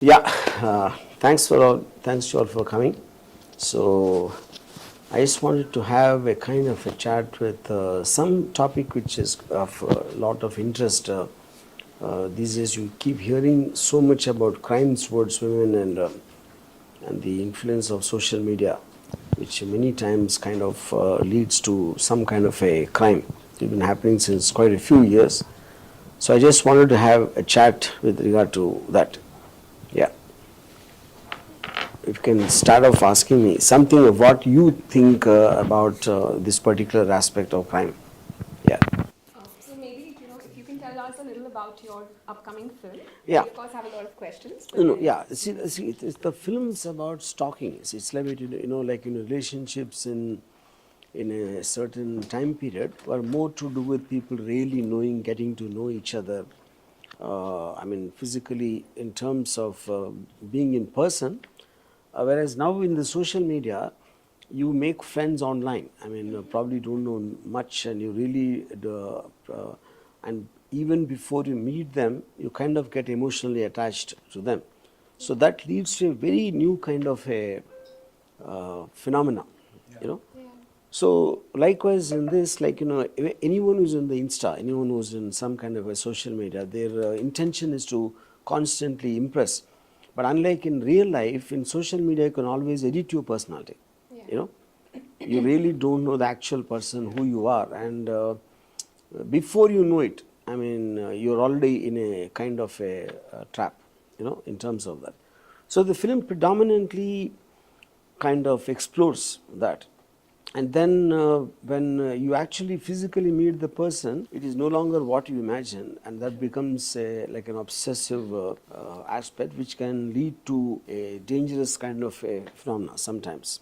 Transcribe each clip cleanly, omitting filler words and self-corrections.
Yeah, thanks to all for coming. So I just wanted to have a kind of a chat with some topic which is of a lot of interest. These days, you keep hearing so much about crimes towards women and the influence of social media, which many times kind of leads to some kind of a crime. It's been happening since quite a few years. So I just wanted to have a chat with regard to that. Yeah. If you can start off asking me something of what you think about this particular aspect of crime. Yeah. So maybe, if you can tell us a little about your upcoming film. Yeah. We of course have a lot of questions. No, yeah. See, it's the films about stalking. It's like like relationships in a certain time period were more to do with people really knowing, getting to know each other. Physically in terms of being in person. Whereas now in the social media, you make friends online. Probably don't know much, and you really, and even before you meet them, you kind of get emotionally attached to them. So that leads to a very new kind of a phenomena, you know. Yeah. So likewise in this, anyone who's in the Insta, anyone who's in some kind of a social media, their intention is to constantly impress. But unlike in real life, in social media, you can always edit your personality. Yeah. You really don't know the actual person who you are, and before you know it, you're already in a kind of a trap, in terms of that. So the film predominantly kind of explores that. And then when you actually physically meet the person, it is no longer what you imagine, and that becomes like an obsessive aspect, which can lead to a dangerous kind of a phenomena sometimes.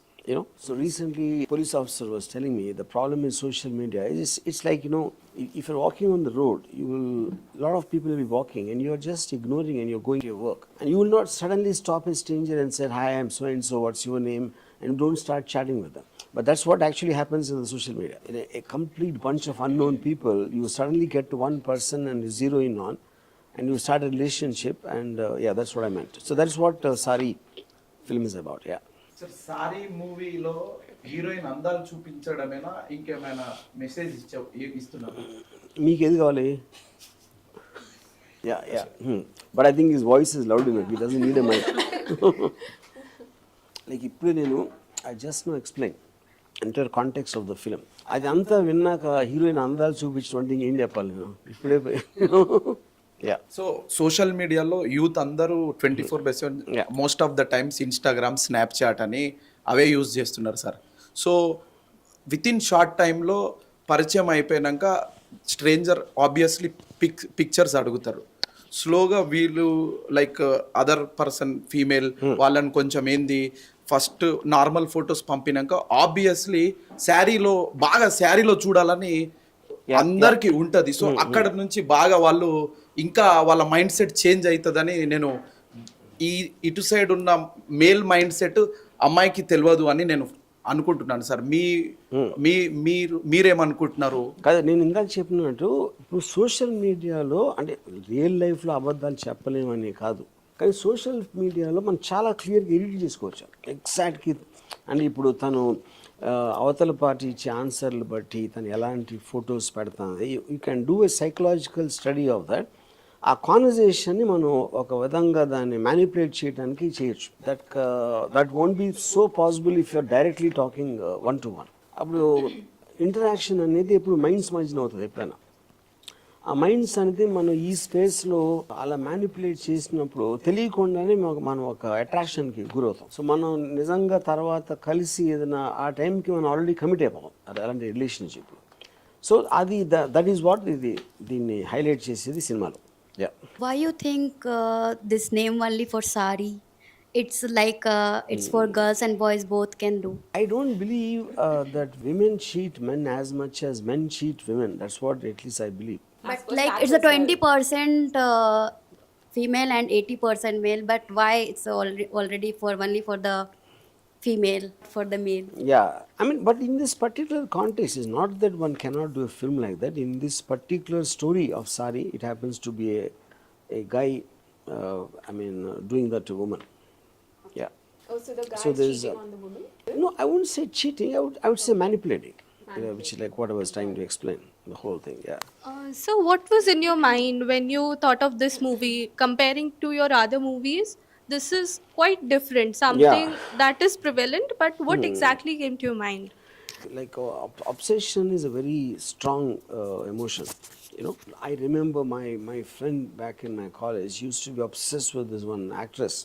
So recently, a police officer was telling me the problem in social media is it's like, if you're walking on the road, a lot of people will be walking and you're just ignoring and you're going to your work. And you will not suddenly stop a stranger and say, "Hi, I'm so and so, what's your name?" and don't start chatting with them. But that's what actually happens in the social media. In a complete bunch of unknown people, you suddenly get to one person and you zero in on, and you start a relationship, and yeah, that's what I meant. So that's what Saaree film is about, yeah. Sir sorry మూవీలో heroine అందాలు చూపించడమేనా ఇంకేమైనా message ఇస్తున్నారు? మీకు ఏది కావాలి? Yeah. But I think his voice is loud enough. He doesn't need a mic. Like ఇప్పుడు నేను I just know explain entire context of the film. అది అంతా విన్నాక హీరోయిన్ అందాలు చూపించడం ఏం చెప్పాలి నేను ఇప్పుడే? Yeah. సో సోషల్ మీడియాలో యూత్ అందరూ 24/7 most of the times Instagram, Snapchat అని అవే యూజ్ చేస్తున్నారు sir. So with in short టైంలో పరిచయం అయిపోయాక స్ట్రేంజర్ ఆబ్వియస్లీ పిక్చర్స్ అడుగుతారు. స్లోగా వీళ్ళు లైక్ అదర్ పర్సన్ ఫీమేల్ వాళ్ళని కొంచెం ఏంది ఫస్ట్ నార్మల్ ఫొటోస్ పంపినాక ఆబ్వియస్లీ శారీలో చూడాలని అందరికీ ఉంటుంది. సో అక్కడ నుంచి బాగా వాళ్ళు ఇంకా వాళ్ళ మైండ్ సెట్ చేంజ్ అవుతుందని నేను ఇటు సైడ్ ఉన్న మేల్ మైండ్ సెట్ అమ్మాయికి తెలియదు అని నేను అనుకుంటున్నాను సార్. మీరేమనుకుంటున్నారు? కాదు, నేను ఇందాక చెప్పినట్టు ఇప్పుడు సోషల్ మీడియాలో అంటే రియల్ లైఫ్లో అబద్ధాలు చెప్పలేమని కాదు, కానీ సోషల్ మీడియాలో మనం చాలా క్లియర్గా ఎడిట్ చేసుకోవచ్చు ఎగ్జాక్ట్గా. అంటే ఇప్పుడు తను అవతల పార్టీ ఇచ్చే ఆన్సర్లు బట్టి తను ఎలాంటి ఫొటోస్ పెడుతుంది, you can do a psychological study of that. ఆ కాన్వర్జేషన్ని మనం ఒక విధంగా దాన్ని మ్యానిపులేట్ చేయడానికి చేయొచ్చు. That won't be so possible if you're directly talking 1-to-1. అప్పుడు ఇంటరాక్షన్ అనేది ఎప్పుడు మైండ్స్ మధ్యన అవుతుంది. ఎప్పుడైనా ఆ మైండ్స్ అనేది మనం ఈ స్పేస్లో అలా మ్యానిపులేట్ చేసినప్పుడు తెలియకుండానే మనం ఒక అట్రాక్షన్కి గురవుతాం. సో మనం నిజంగా తర్వాత కలిసి ఏదైనా ఆ టైంకి మనం ఆల్రెడీ కమిట్ అయిపోతాం అలాంటి రిలేషన్షిప్. సో అది దట్ ఈస్ వాట్ దీన్ని హైలైట్ చేసేది సినిమాలో. Yeah. Why you think this name only for Saaree? It's like it's for girls and boys both can do. I don't believe that women cheat men as much as men cheat women. That's what at least I believe. But like it's a 20% female and 80% male. But why it's already for only for the female, for the male? Yeah, but in this particular context, it's not that one cannot do a film like that. In this particular story of Saaree, it happens to be a guy doing that to women. Yeah. Oh, so the guy So is there's, cheating on the woman? No, I wouldn't say cheating. I would say manipulating. Which is like what I was trying to explain. The whole thing. Yeah. So, what was in your mind when you thought of this movie comparing to your other movies? This is quite different, Yeah. something that is prevalent, but what exactly came to your mind? Like obsession is a very strong emotion. I remember my friend back in my college used to be obsessed with this one actress.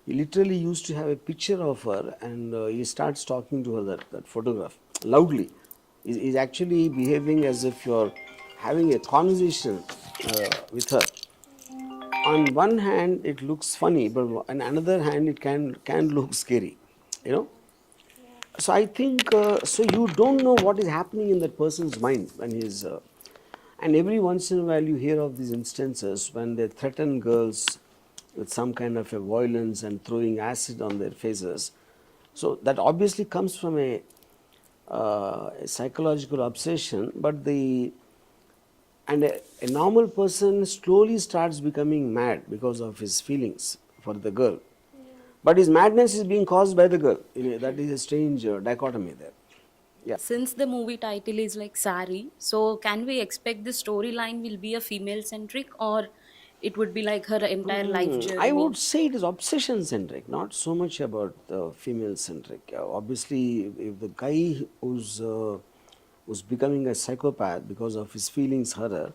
He literally used to have a picture of her, and he starts talking to her that photograph loudly. He's actually behaving as if you're having a conversation with her. On one hand it looks funny, but on another hand it can look scary. you know so I think, so you don't know what is happening in that person's mind when he's and every once in a while you hear of these instances when they threaten girls with some kind of a violence and throwing acid on their faces. So that obviously comes from a psychological obsession, but a normal person slowly starts becoming mad because of his feelings for the girl. But his madness is being caused by the girl. That is a strange dichotomy there. Yeah. Since the movie title is like Saaree, so can we expect the storyline will be a female centric, or it would be like her entire life I journey? would say it is obsession centric, not so much about female centric. Obviously, if the guy who's becoming a psychopath because of his feelings hurt her,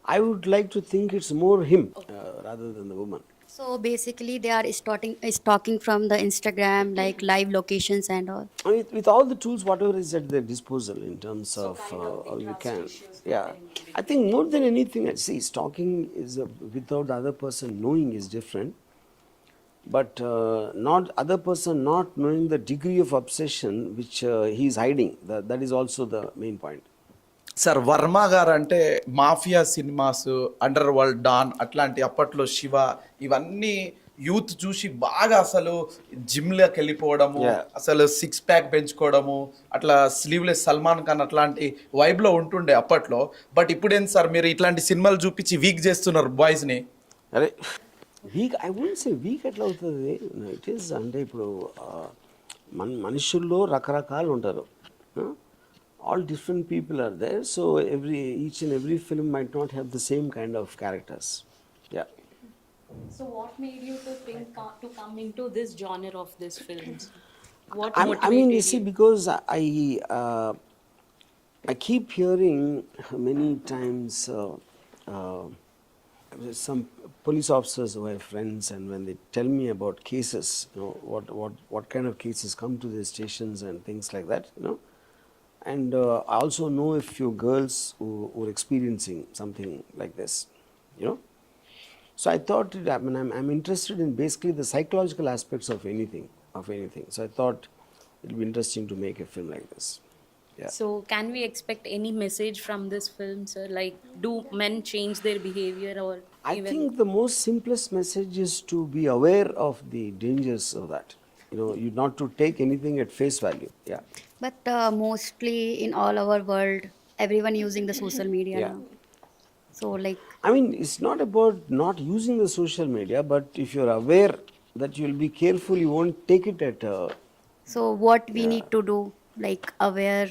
I would like to think it's more him rather than the woman. So basically, they are stalking from the Instagram, like live locations and all. With all the tools, whatever is at their disposal in terms of how you can. Yeah. I think more than anything, see, stalking is without the other person knowing is different. But not other person not knowing the degree of obsession which he is hiding. That is also the main point. Sir Varma garu అంటే mafia cinemas, under world don, అట్లాంటి అప్పట్లో శివ, ఇవన్నీ youth చూసి బాగా అసలు జిమ్లోకి వెళ్ళిపోవడము, అసలు six pack పెంచుకోవడము, అట్లా sleeveless Salman Khan అట్లాంటి వైబ్లో ఉంటుండే అప్పట్లో. బట్ ఇప్పుడేంటి సార్ మీరు ఇట్లాంటి సినిమాలు చూపించి వీక్ చేస్తున్నారు బాయ్స్ని? అరే week, I won't say week ఎట్లా అవుతుంది. ఇట్ ఈస్ అంటే ఇప్పుడు మనుషుల్లో రకరకాలు ఉంటారు. All different people are there, so each and every film might not have the same kind of characters. Yeah. So, what made you to think to come into this genre of these films? What I mean, motivated you see, because I keep hearing many times some police officers who are friends, and when they tell me about cases, what kind of cases come to their stations and things like that, And I also know a few girls who are experiencing something like this, So I thought, I'm interested in basically the psychological aspects of anything. So I thought it will be interesting to make a film like this. Yeah. So, can we expect any message from this film, sir? Like, do men change their behavior, or I think the most simplest message is to be aware of the dangers of that. You not to take anything at face value. Yeah. But mostly in all our world, everyone using the social media Yeah. now. So like, I mean, it's not about not using the social media, but if you're aware that you'll be careful, you won't take it at. so what we need to do, like aware.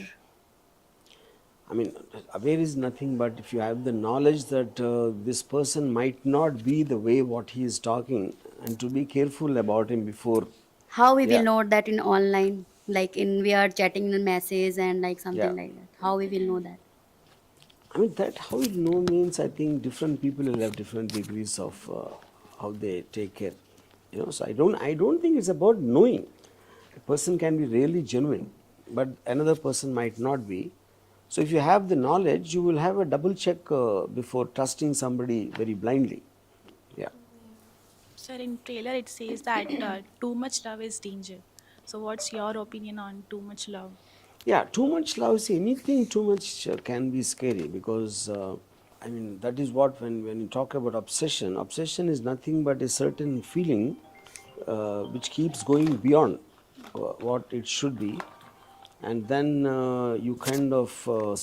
I mean, aware is nothing but if you have the knowledge that this person might not be the way what he is talking, and to be careful about him before. How we will Yeah. know that in online, like in we are chatting in message and like something Yeah. like that. How we will know that? I mean, that how you know means I think different people will have different degrees of how they take care. So I don't think it's about knowing. A person can be really genuine, but another person might not be. So if you have the knowledge, you will have a double check before trusting somebody very blindly. Yeah. Sir, in trailer it says that too much love is danger. So what's your opinion on too much love? Yeah, too much love, see, anything too much can be scary because, that is what when you talk about obsession is nothing but a certain feeling which keeps going beyond what it should be, and then you kind of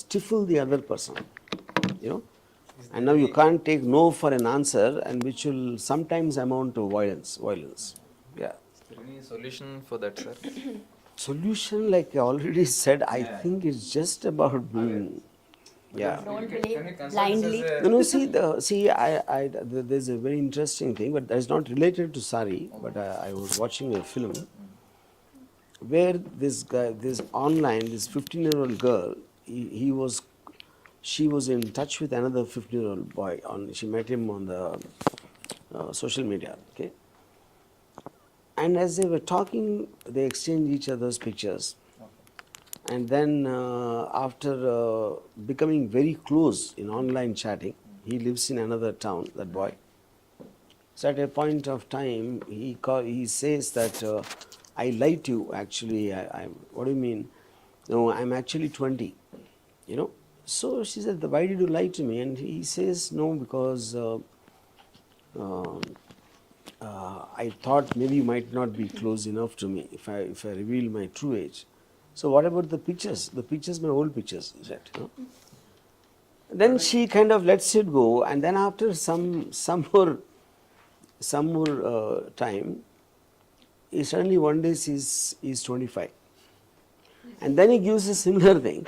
stifle the other person, And now you can't take no for an answer, and which will sometimes amount to violence. Yeah. Any solution for that, sir? Solution, like I already said, I think it's just about being, yeah. Don't Can believe we consider blindly. this as No, there's a very interesting thing, but that's not related to Saaree. But I was watching a film where this guy, this 15-year-old girl, she was in touch with another 15-year-old boy. She met him on the social media. Okay. And as they were talking, they exchanged each other's pictures. And then after becoming very close in online chatting, he lives in another town, that boy. So at a point of time, he says that I lied to you, actually. What do you mean? No, I'm actually 20, you know. So she said, why did you lie to me? And he says, no, because I thought maybe you might not be close enough to me if I reveal my true age. So what about the pictures? The pictures, my old pictures, he said. You know? Then she kind of lets it go, and then after some more time, he suddenly one day sees he's 25, and then he gives a similar thing.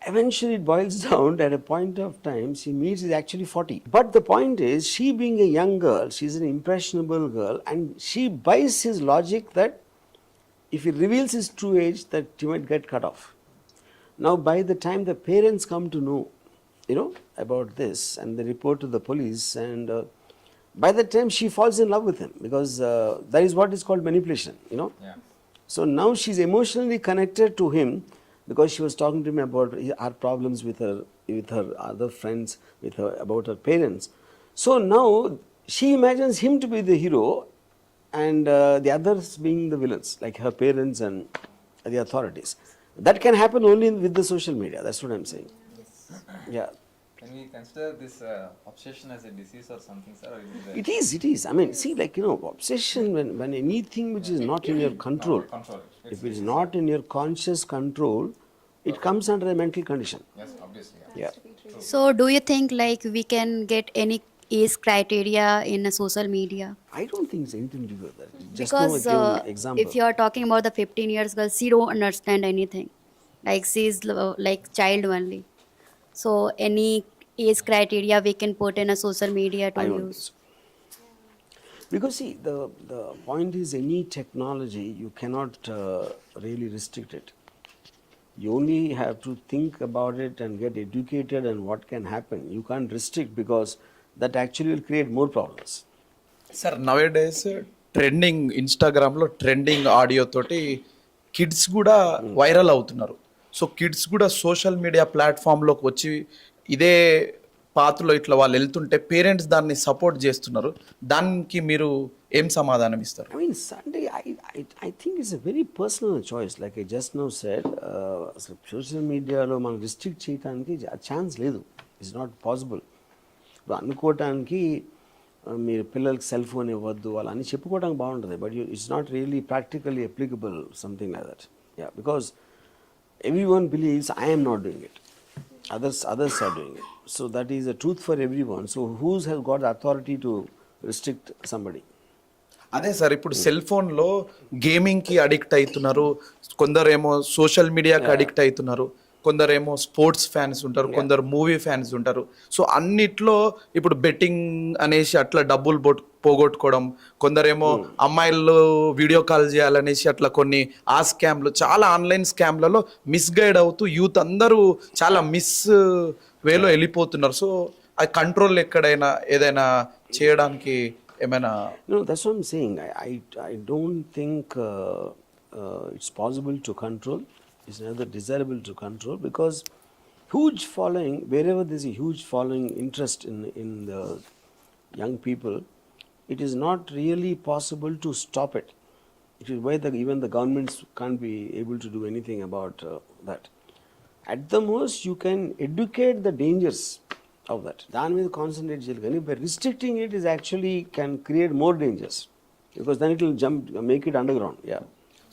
Eventually, it boils down at a point of time she meets is actually 40. But the point is, she being a young girl, she's an impressionable girl, and she buys his logic that if he reveals his true age, that he might get cut off. Now, by the time the parents come to know, you know, about this, and they report to the police, and by the time she falls in love with him, because that is what is called manipulation, you know. Yeah. So now she's emotionally connected to him because she was talking to me about her problems with her other friends, about her parents. So now she imagines him to be the hero, and the others being the villains, like her parents and the authorities. That can happen only with the social media. That's what I'm saying. Yeah. Can we consider this obsession as a disease or something, sir? Or It is. I mean, see, like, you know, obsession, when anything which is not in your control, if it is not in your conscious control, it comes under a mental condition. Yes, obviously. Yeah. So do you think like we can get any age criteria in a social media? I don't think it's anything to do with that. Just Because now I gave an example. if you are talking about the 15 years girl, she don't understand anything. Like she's like child only. So any age criteria we can put in a social media to I don't think use? so. Because see, the point is, any technology, you cannot really restrict it. You only have to think about it and get educated and what can happen. You can't restrict, because that actually will create more problems. Sir nowadays trending ఇన్స్టాగ్రామ్లో trending audio తోటి kids కూడా viral అవుతున్నారు. So kids కూడా social media ప్లాట్ఫామ్లోకి వచ్చి ఇదే పాత్రలో ఇట్లా వాళ్ళు వెళ్తుంటే పేరెంట్స్ దాన్ని సపోర్ట్ చేస్తున్నారు. దానికి మీరు ఏం సమాధానం ఇస్తారు? I mean, Sunday, I think it's a very personal choice. Like I just now said, social media lo మనం రిస్ట్రిక్ట్ చేయడానికి ఛాన్స్ లేదు. It's not possible. ఇప్పుడు అనుకోవటానికి మీరు పిల్లలకి సెల్ ఫోన్ ఇవ్వద్దు అలా అని చెప్పుకోవడానికి బాగుంటుంది, but it's not really practically applicable, something like that. Yeah, because everyone believes I am not doing it. Others are doing it. So that is a truth for everyone. So who has got the authority to restrict somebody? అదే sir, ఇప్పుడు cell ఫోన్లో గేమింగ్కి addict అవుతున్నారు, కొందరేమో social మీడియాకి addict అవుతున్నారు, కొందరేమో sports fans ఉంటారు, కొందరు మూవీ ఫ్యాన్స్ ఉంటారు. సో అన్నిట్లో ఇప్పుడు బెట్టింగ్ అనేసి అట్లా డబ్బులు పోగొట్టుకోవడం, కొందరేమో అమ్మాయిలు వీడియో కాల్ చేయాలనేసి అట్లా కొన్ని ఆ స్కామ్లు, చాలా ఆన్లైన్ స్కామ్లలో మిస్గైడ్ అవుతూ యూత్ అందరూ చాలా మిస్ వేలో వెళ్ళిపోతున్నారు. సో ఆ కంట్రోల్ ఎక్కడైనా ఏదైనా చేయడానికి ఏమైనా? No, that's what I'm saying. I don't think it's possible to control. It's neither desirable to control, because huge following, wherever there's a huge following interest in the young people, it is not really possible to stop it. It is why even the governments can't be able to do anything about that. At the most, you can educate the dangers of that. దాని మీద concentrate చేయాలి, కానీ by restricting it is actually can create more dangers, because then it will make it underground. Yeah.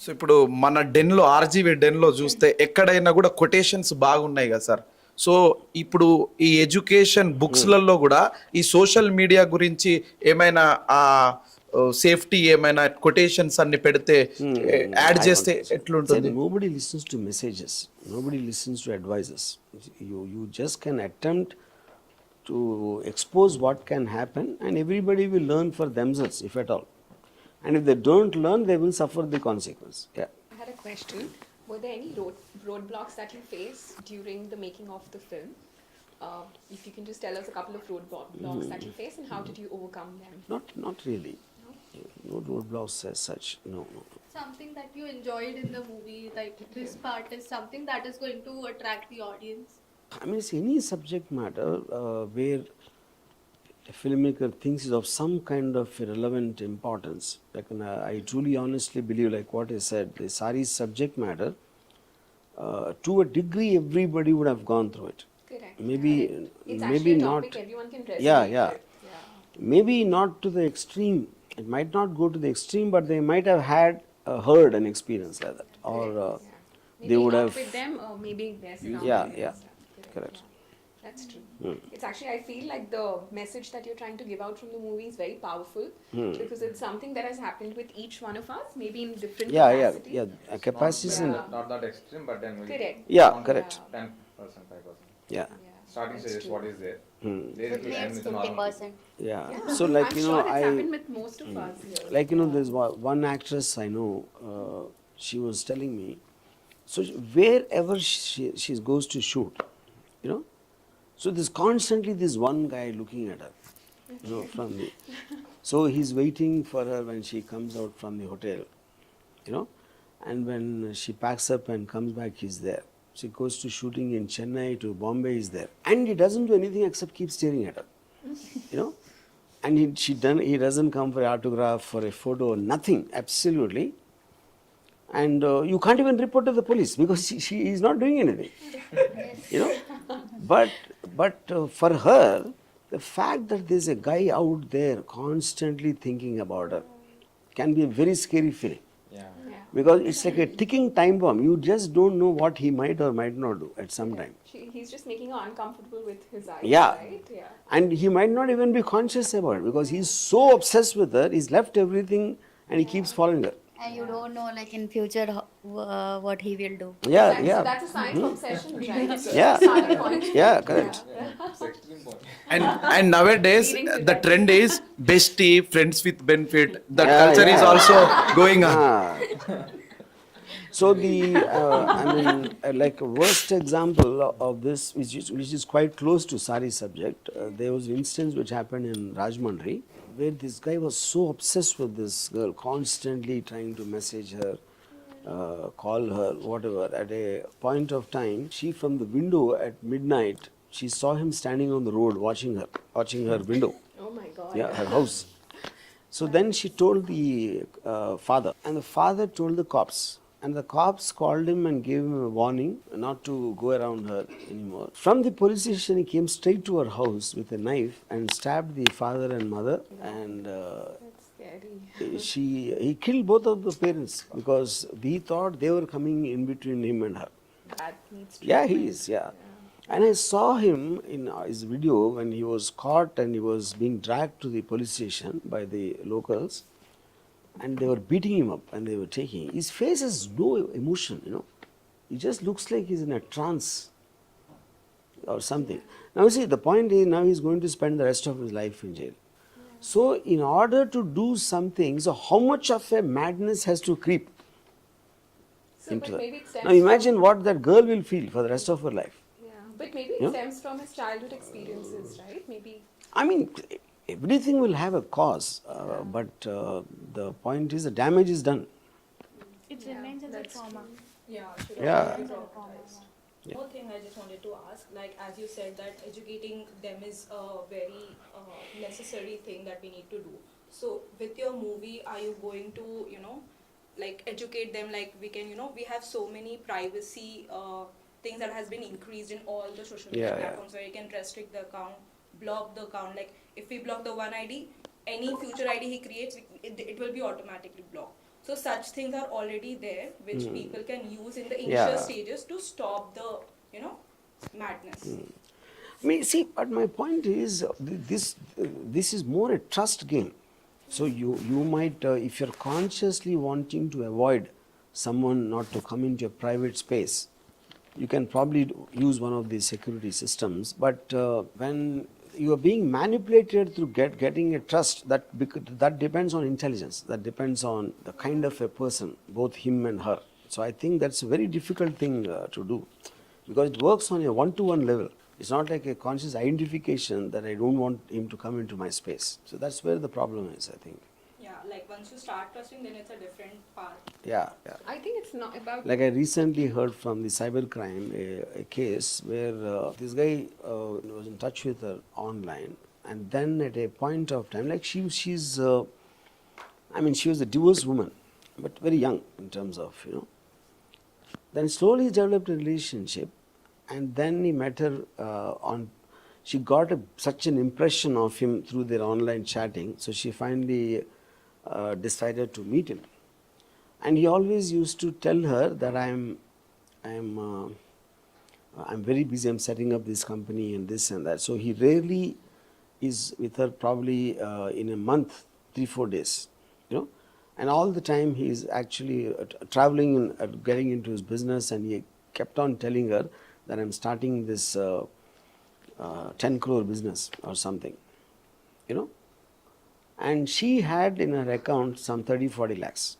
So ఇప్పుడు మన డెన్లో, RGV డెన్లో చూస్తే ఎక్కడైనా కూడా quotations బాగున్నాయి కదా సార్. సో ఇప్పుడు ఈ ఎడ్యుకేషన్ బుక్స్లలో కూడా ఈ సోషల్ మీడియా గురించి ఏమైనా ఆ సేఫ్టీ ఏమైనా కొటేషన్స్ అన్ని పెడితే యాడ్ చేస్తే ఎట్లుంటుంది? Nobody listens to messages. Nobody listens to advices. You just can attempt to expose what can happen, and everybody will learn for themselves, if at all. And if they don't learn, they will suffer the consequence. Yeah. I had a question. Were there any roadblocks that you faced during the making of the film? If you can just tell us a couple of roadblocks that you faced and how did you overcome them? Not really. No roadblocks as such. No. Something that you enjoyed in the movie, like this part is something that is going to attract the audience. I mean, it's any subject matter where a filmmaker thinks is of some kind of relevant importance. Like, I truly honestly believe, like what I said, the Saaree's subject matter, to a degree, everybody would have gone through it. Correct. Maybe, It's maybe actually a not. topic everyone can resonate Yeah. with. Yeah. Maybe not to the extreme. It might not go to the extreme, but they might have had heard an experience like that, or Maybe they would not have. with them, or maybe their surroundings. Yeah. Correct. Correct. That's true. It's actually, I feel like the message that you're trying to give out from the movie is very powerful because it's something that has happened with each one of us, maybe in different capacities. Yeah. Capacities and Not that extreme, but then we Correct. yeah, correct. 10%, 5%. Yeah. Starting That's stage is true. what is there. There With it will me, end it's with a normal. 50%. Yeah. Yeah. So like I'm you sure know, it's happened with most of us here. like you know, there's one actress I know. She was telling me, so wherever she goes to shoot, you know, so there's constantly this one guy looking at her, you know, from the. So he's waiting for her when she comes out from the hotel, you know, and when she packs up and comes back, he's there. She goes to shooting in Chennai to Bombay, he's there, and he doesn't do anything except keep staring at her, you know, and he doesn't come for an autograph, for a photo, nothing, absolutely. And you can't even report to the police because she is not doing anything, you know. But for her, the fact that there's a guy out there constantly thinking about her can be a very scary feeling. Yeah. Because it's like a ticking time bomb. You just don't know what he might or might not do at some time. He's just making her uncomfortable with his eyes, Yeah. right? Yeah. And he might not even be conscious about it because he's so obsessed with her, he's left everything and he keeps following her. And you don't know, like in future, what he will do. Yeah, So yeah. that's a sign of obsession, right? Yeah. Starting point. Yeah, correct. It's extreme point. And nowadays the trend is bestie, friends with benefit. That Yeah, culture is yeah. also going on. Ah. So the I mean, like a worst example of this, which is quite close to Saaree's subject, there was an instance which happened in Rajahmundry, where this guy was so obsessed with this girl, constantly trying to message her, call her, whatever. At a point of time, she from the window at midnight, she saw him standing on the road watching her window. Oh my God. Yeah, her house. So then she told the father, and the father told the cops. And the cops called him and gave him a warning not to go around her anymore. From the police station, he came straight to her house with a knife and stabbed the father and mother. And That's scary. he killed both of the parents because he thought they were coming in between him and her. That needs to Yeah, he is, yeah. And I saw him in his video when he was caught and he was being dragged to the police station by the locals. And they were beating him up and they were taking. His face has no emotion, you know. He just looks like he's in a trance or something. Now, you see, the point is now he's going to spend the rest of his life in jail. So, in order to do something, so how much of a madness has to creep So, into but that? maybe it stems Now, imagine what that girl will feel for the rest of her life. Yeah, but maybe it Yeah. stems from his childhood experiences, right? Maybe. I mean, everything will have a cause, but the point is the damage is done. It remains as a trauma. Yeah, sure. Yeah. One thing I just wanted to ask, like as you said that educating them is a very necessary thing that we need to do. So with your movie, are you going to, like educate them, like we can, we have so many privacy things that has been increased in all the social media Yeah, yeah. platforms where you can restrict the account, block the account. Like if we block the one ID, any future ID he creates, it will be automatically blocked. So such things are already there, which people can use in the initial Yeah. stages to stop the, madness. I mean, see, but my point is this is more a trust game. So you might, if you're consciously wanting to avoid someone not to come into your private space, you can probably use one of these security systems. But when you are being manipulated through getting a trust, that depends on intelligence. That depends on the kind of a person, both him and her. So I think that's a very difficult thing to do, because it works on a one-to-one level. It's not like a conscious identification that I don't want him to come into my space. So that's where the problem is, I think. Yeah, like once you start trusting, then it's a different path. Yeah. I think it's not about. Like I recently heard from the cybercrime a case where this guy was in touch with her online, and then at a point of time, like she's she was a divorced woman, but very young in terms of, Then slowly developed a relationship, and then he met her she got such an impression of him through their online chatting, so she finally decided to meet him. And he always used to tell her that I'm very busy, I'm setting up this company and this and that. So he rarely is with her, probably in a month, 3-4 days, And all the time he is actually traveling and getting into his business, and he kept on telling her that I'm starting this 10 crore business or something, And she had in her account some 30-40 lakhs,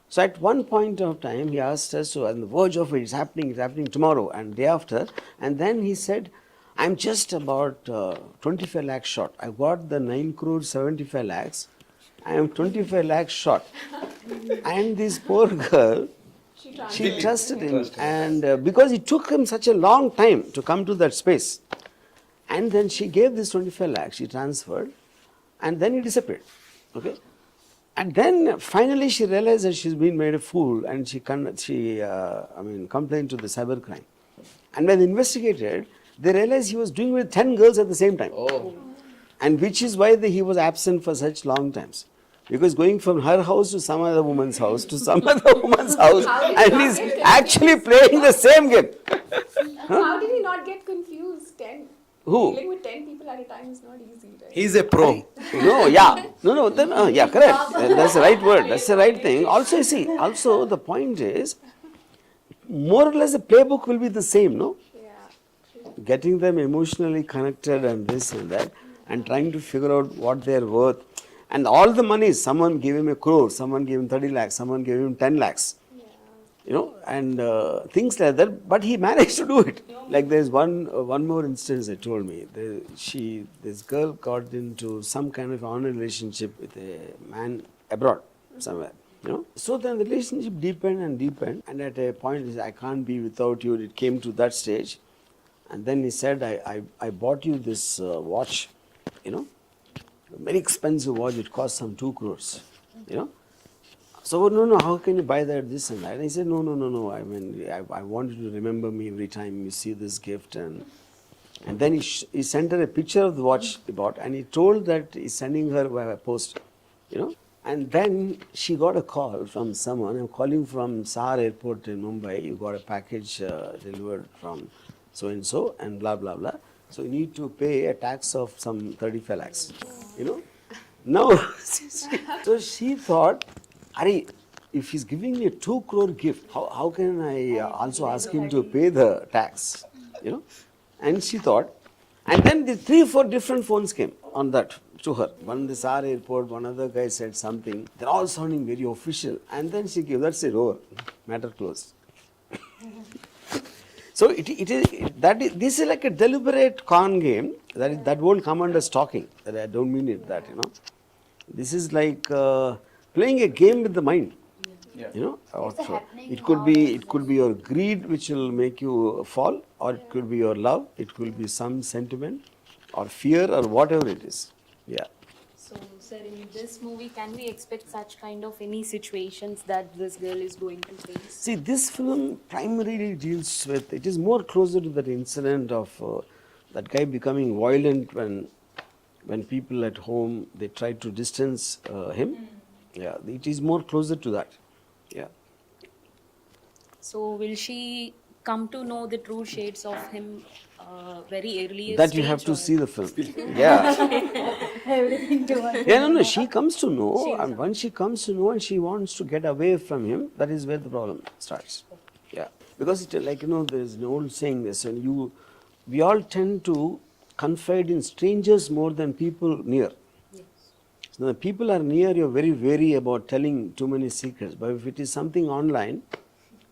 So at one point of time, he asked us, so on the verge of it, it's happening tomorrow and day after. And then he said, I'm just about 25 lakhs short. I got the 9 crore 75 lakhs. I am 25 lakhs short. And this poor girl, she trusted him. And because it took him such a long time to come to that space. And then she gave this 25 lakhs, she transferred, and then he disappeared. Okay? And then finally she realized that she's been made a fool, and she complained to the cybercrime. And when they investigated, they realized he was doing it with 10 girls at the same time. Oh. And which is why he was absent for such long times. Because going from her house to some other woman's house to some other woman's house, and he's actually playing the same game. How did he not get confused? Who? Dealing with 10 people at a time is not easy, right? He's a pro. Correct. That's the right word. That's the right thing. Also, the point is, more or less the playbook will be the same, no? Yeah. Getting them emotionally connected and this and that, and trying to figure out what they're worth. And all the money, someone gave him 1 crore, someone gave him 30 lakhs, someone gave him 10 lakhs. And things like that. But he managed to do it. Like there's one more instance they told me. This girl got into some kind of honor relationship with a man abroad somewhere. So then the relationship deepened and deepened. And at a point, he said, I can't be without you. It came to that stage. And then he said, I bought you this watch, a very expensive watch. It cost some 2 crores, So, no, how can you buy that, this and that? And he said, no. I want you to remember me every time you see this gift. And then he sent her a picture of the watch he bought, and he told that he's sending her by post, And then she got a call from someone. I'm calling from Saaree airport in Mumbai. You got a package delivered from so-and-so and blah, blah, blah. So you need to pay a tax of some 35 lakhs, Now, so she thought, Ari, if he's giving me a 2 crore gift, how can I also ask him to pay the tax? And she thought, and then the 3-4 different phones came on that to her. One the Saaree airport, one other guy said something. They're all sounding very official. And then she gave, that's it, over, matter closed. So this is like a deliberate con game that won't come under stalking. That I don't mean it that, This is like playing a game with the mind. Yeah. It could be your greed which will make you fall, or it could be your love, it could be some sentiment or fear or whatever it is. Yeah. So, sir, in this movie, can we expect such kind of any situations that this girl is going to face? See, this film primarily deals with, it is more closer to that incident of that guy becoming violent when people at home, they try to distance him. Yeah, it is more closer to that. Yeah. So will she come to know the true shades of him very early That you have to see the film. Yeah. Yeah, no, she comes to know, and once she comes to know and she wants to get away from him, that is where the problem starts. Yeah, because it, like, there is an old saying this, and we all tend to confide in strangers more than people near. So the people are near, you're very wary about telling too many secrets, but if it is something online,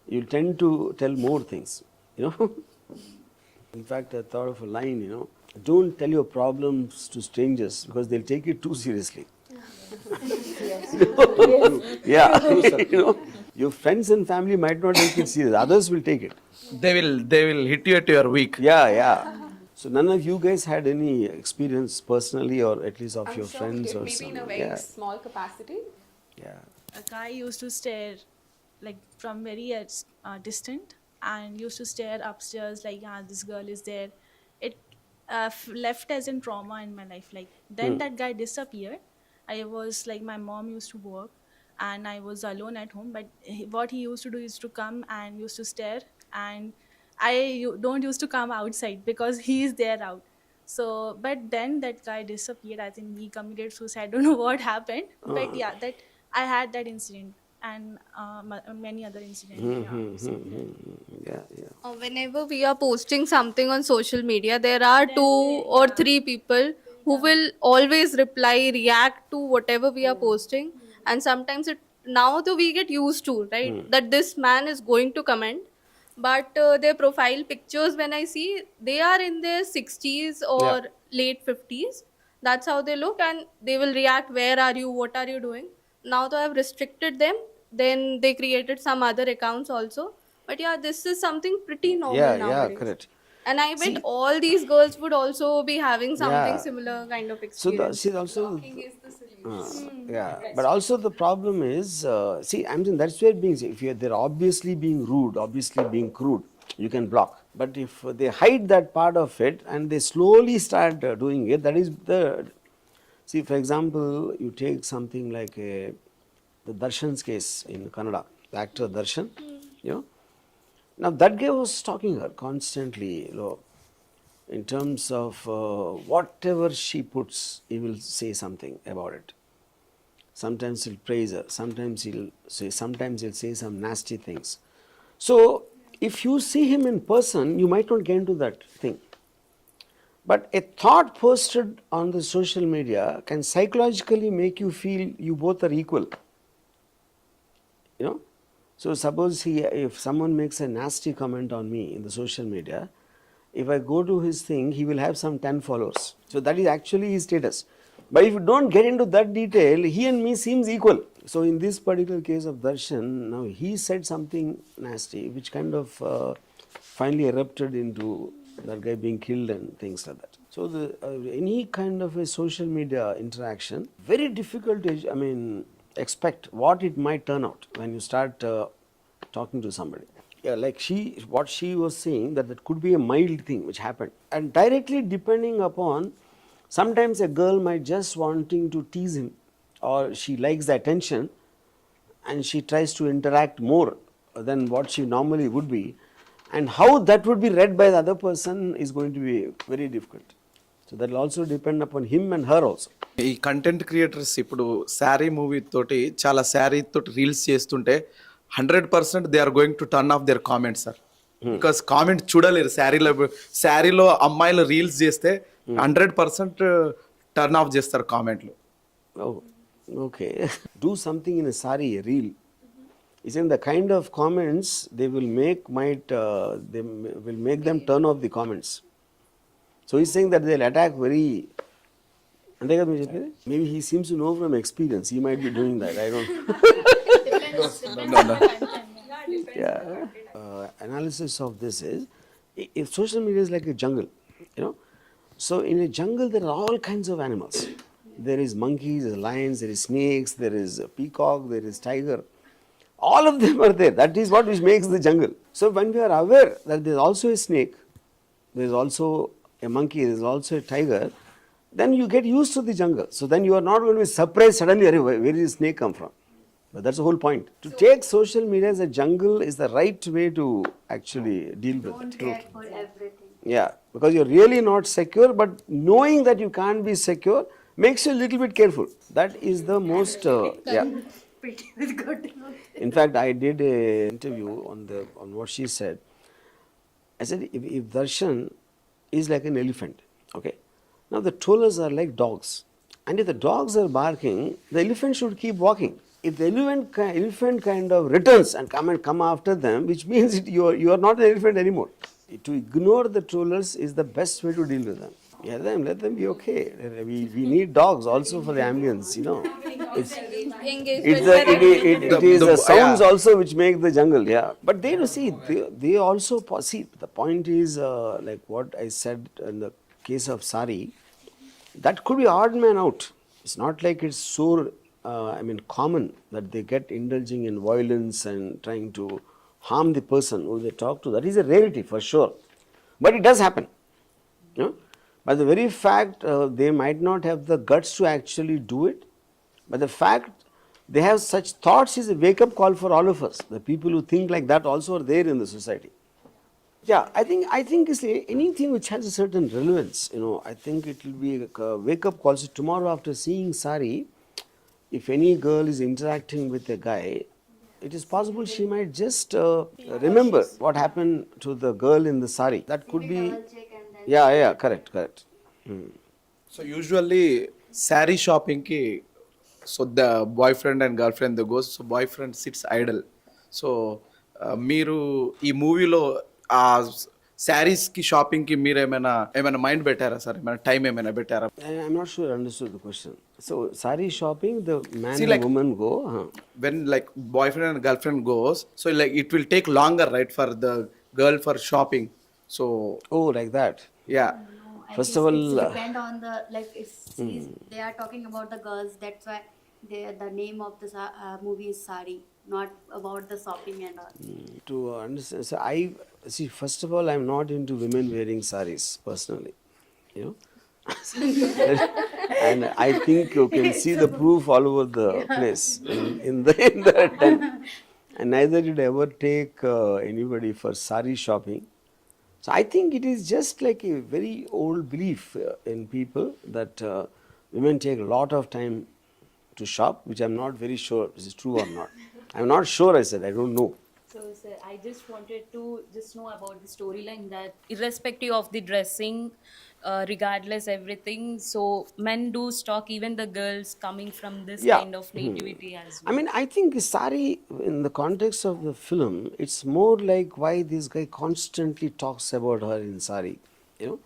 you tend to tell more things, In fact, I thought of a line, don't tell your problems to strangers because they'll take it too seriously. Yeah, your friends and family might not take it serious, others will take it. They will hit you at your weak. Yeah. So none of you guys had any experience personally, or at least of I'm your sure friends we did, or maybe in something. a very Yeah, small capacity. yeah. A guy used to stare like from very distant and used to stare upstairs like, yeah, this girl is there. It left as in trauma in my life. Like then that guy disappeared. I was like, my mom used to work and I was alone at home, but what he used to do is to come and used to stare, and don't used to come outside because he is there out. So but then that guy disappeared. I think he committed suicide. I don't know what happened, but yeah, that I had that incident and many other incidents. So, Yeah. Whenever we are posting something on social media, there are two or three people who will always reply, react to whatever we are posting. And sometimes now though we get used to, right, that this man is going to comment. But their profile pictures, when I see, they are in their 60s or Yeah. late 50s. That's how they look, and they will react, where are you, what are you doing? Now though I've restricted them, then they created some other accounts also. But yeah, this is something pretty normal Yeah, nowadays. correct. And I bet See, all these girls would also be having something yeah. similar kind of So experience. see also, Blocking is the solution. yeah, but also the problem is, see, I'm saying that's where being, if they're obviously being rude, obviously being crude, you can block. But if they hide that part of it and they slowly start doing it, that is the, see, for example, you take something like the Darshan's case in Kannada, the actor Darshan, Now that guy was stalking her constantly, in terms of whatever she puts, he will say something about it. Sometimes he'll praise her, sometimes he'll say some nasty things. So if you see him in person, you might not get into that thing. But a thought posted on the social media can psychologically make you feel you both are equal. So suppose if someone makes a nasty comment on me in the social media, if I go to his thing, he will have some 10 followers. So that is actually his status. But if you don't get into that detail, he and me seems equal. So in this particular case of Darshan, now he said something nasty, which kind of finally erupted into that guy being killed and things like that. So any kind of a social media interaction, very difficult to, expect what it might turn out when you start talking to somebody. Yeah, like what she was saying, that could be a mild thing which happened, and directly depending upon, sometimes a girl might just wanting to tease him, or she likes the attention and she tries to interact more than what she normally would be, and how that would be read by the other person is going to be very difficult. So that will also depend upon him and her also. ఈ content creators ఇప్పుడు sari movie తోటి చాలా శారీ తోటి reels చేస్తుంటే 100% they are going to turn off their comments sir. Because comment చూడలేరు. శారీలో అమ్మాయిలు reels చేస్తే 100% టర్న్ ఆఫ్ చేస్తారు కామెంట్లు. Oh, okay. Do something in a saree, a reel. Isn't the kind of comments they will make they will make them turn off the comments. So he's saying that they'll attack very. Maybe he seems to know from experience. He might be doing that. I don't know. Yeah. Analysis of this is, if social media is like a jungle, so in a jungle there are all kinds of animals. There is monkeys, there is lions, there is snakes, there is a peacock, there is tiger. All of them are there. That is what which makes the jungle. So when we are aware that there is also a snake, there is also a monkey, there is also a tiger, then you get used to the jungle. So then you are not going to be surprised suddenly, where did the snake come from? But that's the whole point. To take social media as a jungle is the right way to actually deal with Don't it. care for everything. Yeah, because you're really not secure, but knowing that you can't be secure makes you a little bit careful. That is the most, yeah. Pretty is good. In fact, I did a interview on what she said. I said, if Darshan is like an elephant, okay. Now the trollers are like dogs, and if the dogs are barking, the elephant should keep walking. If the elephant kind of returns and come after them, which means you are not an elephant anymore. To ignore the trollers is the best way to deal with them. Yeah, let them be okay. We need dogs also for the ambience, you know. It's it is the sounds also which make the jungle, yeah. But they see they also see the point is like what I said in the case of Saaree, that could be odd man out. It's not like it's so common that they get indulging in violence and trying to harm the person who they talk to. That is a rarity for sure, but it does happen, you know. By the very fact they might not have the guts to actually do it, but the fact they have such thoughts is a wake-up call for all of us. The people who think like that also are there in the society. Yeah, I think it's anything which has a certain relevance, you know. I think it will be a wake-up call. So tomorrow after seeing Saaree, if any girl is interacting with a guy, it is possible she might just remember what happened to the girl in the Saaree. That could be. Yeah, correct. So usually saree shopping ki, so the boyfriend and girlfriend they goes, so boyfriend sits idle. So మీరు ఈ మూవీలో ఆ శారీస్ కి shopping కి మీరు ఏమైనా mind పెట్టారా sir, ఏమైనా టైం ఏమైనా పెట్టారా? I'm not sure I understood the question. So Saaree shopping, the man See, and like, woman go. When like boyfriend and girlfriend goes, so like it will take longer, right, for the girl for shopping. So Oh, like that. yeah. I First guess of all, it's depend on the like if they are talking about the girls. That's why the name of the movie is Saaree, not about the shopping and all. To understand, so I see. First of all, I'm not into women wearing sarees personally, you know. And I think you can see the proof all over the place in the tent. And neither did I ever take anybody for saree shopping. So I think it is just like a very old belief in people that women take a lot of time to shop, which I'm not very sure is true or not. I'm not sure, I said, I don't know. So, sir, I just wanted to just know about the storyline that irrespective of the dressing, regardless everything, so men do stalk even the girls coming from this Yeah. kind of nativity as well. I mean, I think Saaree, in the context of the film, it's more like why this guy constantly talks about her in Saaree, you know.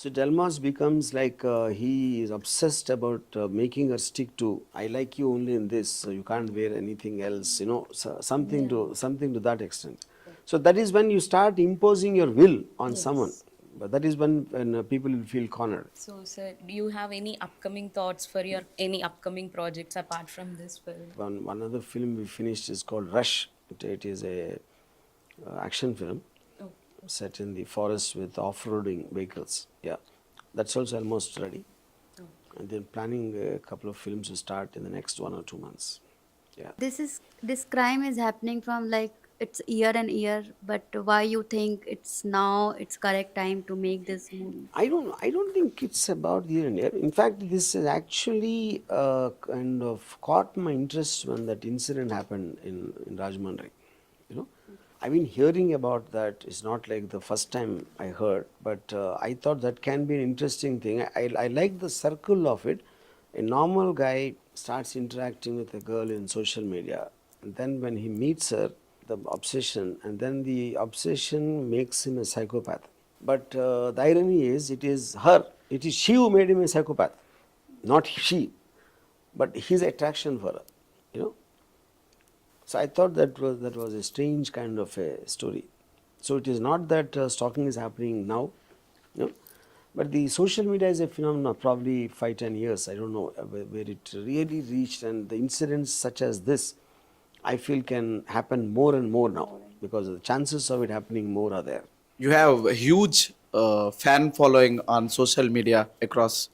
So it almost becomes like he is obsessed about making her stick to, I like you only in this, so you can't wear anything else, you know, so something to that extent. So that is when you start imposing your will on someone. But that is when people will feel cornered. So, sir, do you have any upcoming thoughts for your any upcoming projects apart from this film? One other film we finished is called Rush. It is a action film set in the forest with off-roading vehicles. Yeah, that's also almost ready. And then planning a couple of films to start in the next 1 or 2 months. Yeah. This crime is happening from like it's year and year, but why you think it's correct time to make this movie? I don't think it's about year and year. In fact, this is actually kind of caught my interest when that incident happened in Rajahmundry. You know, I've been hearing about that. It's not like the first time I heard, but I thought that can be an interesting thing. I like the circle of it. A normal guy starts interacting with a girl in social media, and then when he meets her, the obsession, and then the obsession makes him a psychopath. But the irony is, it is she who made him a psychopath, not she, but his attraction for her, you know. So I thought that was a strange kind of a story. So it is not that stalking is happening now, you know, but the social media is a phenomenon, probably 5-10 years, I don't know where it really reached, and the incidents such as this, I feel can happen more and more now because the chances of it happening more are there. You have a huge fan following on social media across.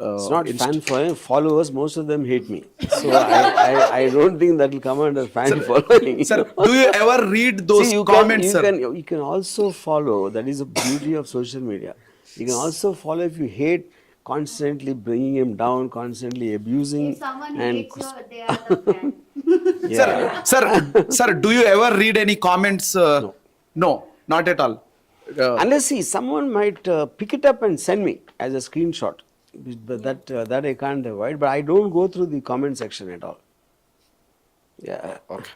It's not fan following. Followers, most of them hate me. So I don't think that will come under fan following. Sir, do you ever read those See, comments, sir? you can also follow. That is the beauty of social media. You can also follow if you hate, constantly bringing him down, constantly abusing. If someone and hates you, they are the fan. yeah. Sir, do you ever read any comments? No, not at all. Unless see, someone might pick it up and send me as a screenshot, but that I can't avoid. But I don't go through the comment section at all. Yeah. Okay.